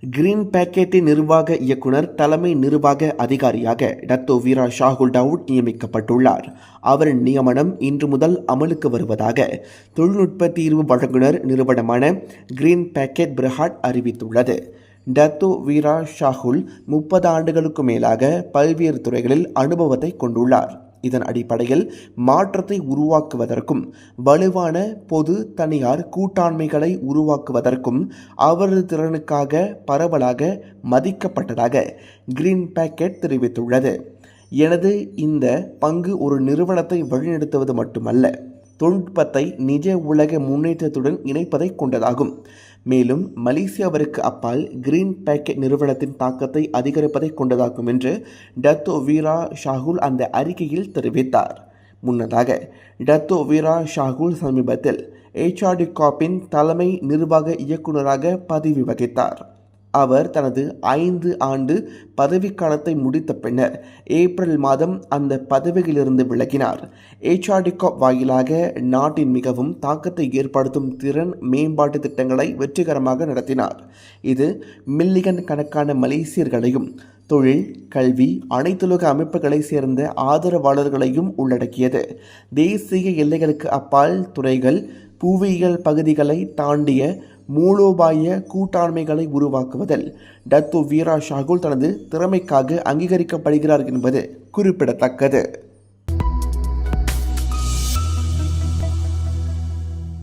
Green பேக்கெட்டின் நிர்வாக இயக்குனர் தலைமை நிர்வாக அதிகாரியாக டத்தோ வீரா ஷாகுல் டவுட் நியமிக்கப்பட்டுள்ளார். அவரின் நியமனம் இன்று முதல் அமலுக்கு வருவதாக தொழில்நுட்ப தீர்வு வழங்குனர் நிறுவனமான கிரீன் பேக்கெட் பிரஹாட் அறிவித்துள்ளது. டத்தோ வீரா ஷாகுல் 30 ஆண்டுகளுக்கு மேலாக பல்வேறு துறைகளில் அனுபவத்தை கொண்டுள்ளார். இதன் அடிப்படையில் மாற்றத்தை உருவாக்குவதற்கும் வலுவான பொது தனியார் கூட்டாண்மைகளை உருவாக்குவதற்கும் அவரது திறனுக்காக பரவலாக மதிக்கப்பட்டதாக கிரீன் பேக்கெட் தெரிவித்துள்ளது. எனது இந்த பங்கு ஒரு நிறுவனத்தை வழிநடத்துவது மட்டுமல்ல, தொழில்நுட்பத்தை நிஜ உலக முன்னேற்றத்துடன் இணைப்பதை கொண்டதாகும். மேலும் மலேசியாவிற்கு அப்பால் கிரீன் பேக்கெட் நிறுவனத்தின் தாக்கத்தை அதிகரிப்பதை கொண்டதாகும் என்று டத்தோ வீரா ஷாகுல் அந்த அறிக்கையில் தெரிவித்தார். முன்னதாக டத்தோ வீரா ஷாகுல் சமீபத்தில் HRD காப்பின் தலைமை நிர்வாக இயக்குநராக பதவி வகித்தார். அவர் தனது 5 ஆண்டு பதவிக்காலத்தை முடித்த பின்னர் ஏப்ரல் மாதம் அந்த பதவியிலிருந்து விலகினார். HRD காப் வாயிலாக நாட்டின் மிகவும் தாக்கத்தை ஏற்படுத்தும் திறன் மேம்பாட்டு திட்டங்களை வெற்றிகரமாக நடத்தினார். இது மில்லியன் கணக்கான மலேசியர்களையும் தொழில், கல்வி, அனைத்துலக அமைப்புகளை சேர்ந்த ஆதரவாளர்களையும் உள்ளடக்கியது. தேசிய எல்லைகளுக்கு அப்பால் துறைகள், புவியியல் பகுதிகளை தாண்டிய மூலோபாய கூட்டாண்மைகளை உருவாக்குவதில் டத்தோ வீரா ஷாகுல் தனது திறமைக்காக அங்கீகரிக்கப்படுகிறார் என்பது குறிப்பிடத்தக்கது.